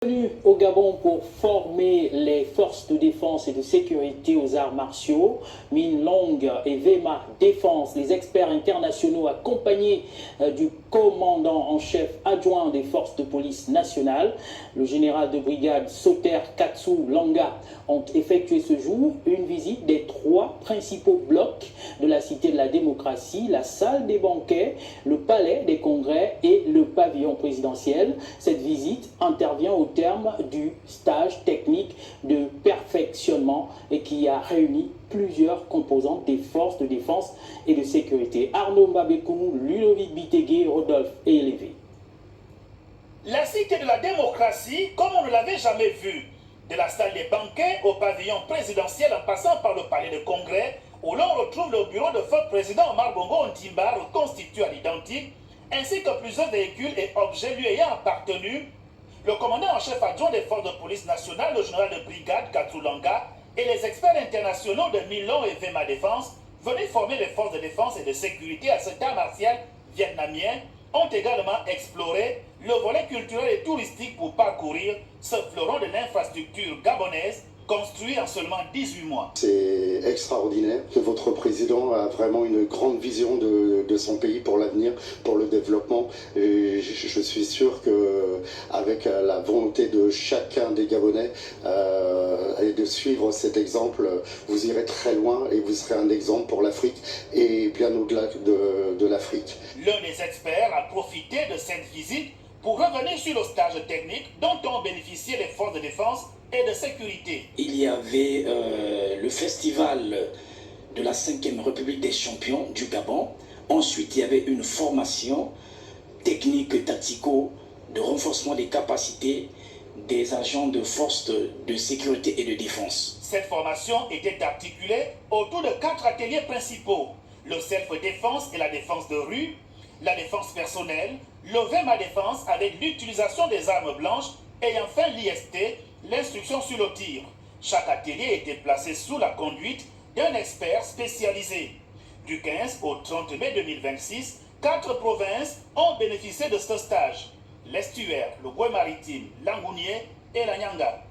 Venu au Gabon pour former les forces de défense et de sécurité aux arts martiaux. Min Long et Vema Défense, les experts internationaux accompagnés du commandant en chef adjoint des forces de police nationales, le général de brigade Soter Katsu Langa, ont effectué ce jour une visite des 3 principaux blocs de la Cité de la démocratie, la salle des banquets, le palais des congrès et le pavillon présidentiel. Cette visite intervient au terme du stage technique de perfectionnement et qui a réuni plusieurs composantes des forces de défense et de sécurité. Arnaud Mbabekou, Ludovic Bitegué, Rodolphe et Élevé. La Cité de la démocratie, comme on ne l'avait jamais vu, de la salle des banquets au pavillon présidentiel en passant par le palais de congrès, où l'on retrouve le bureau de feu président Omar Bongo Ondimba reconstitué à l'identique, ainsi que plusieurs véhicules et objets lui ayant appartenu. Le commandant en chef adjoint des forces de police nationales, le général de brigade Katsu Langa, et les experts internationaux de Milon et Vema Défense, venus former les forces de défense et de sécurité à cet art martial vietnamien, ont également exploré le volet culturel et touristique pour parcourir ce fleuron de l'infrastructure gabonaise construit en seulement 18 mois. C'est extraordinaire que votre président a vraiment une grande vision de son pays pour l'avenir, pour le développement. Et je suis sûr qu'avec la volonté de chacun des Gabonais et de suivre cet exemple, vous irez très loin et vous serez un exemple pour l'Afrique et bien au-delà de l'Afrique. L'un des experts a profité de cette visite pour revenir sur le stage technique dont ont bénéficié les forces de défense et de sécurité. Il y avait le festival de la 5e République des champions du Gabon. Ensuite, il y avait une formation technique tactico de renforcement des capacités des agents de forces de sécurité et de défense. Cette formation était articulée autour de 4 ateliers principaux. Le self-défense et la défense de rue, la défense personnelle, le Vema Défense avec l'utilisation des armes blanches et enfin l'IST, l'instruction sur le tir. Chaque atelier était placé sous la conduite d'un expert spécialisé. Du 15 au 30 mai 2026, 4 provinces ont bénéficié de ce stage. L'Estuaire, le Goué maritime, l'Angounié et la Nyanga.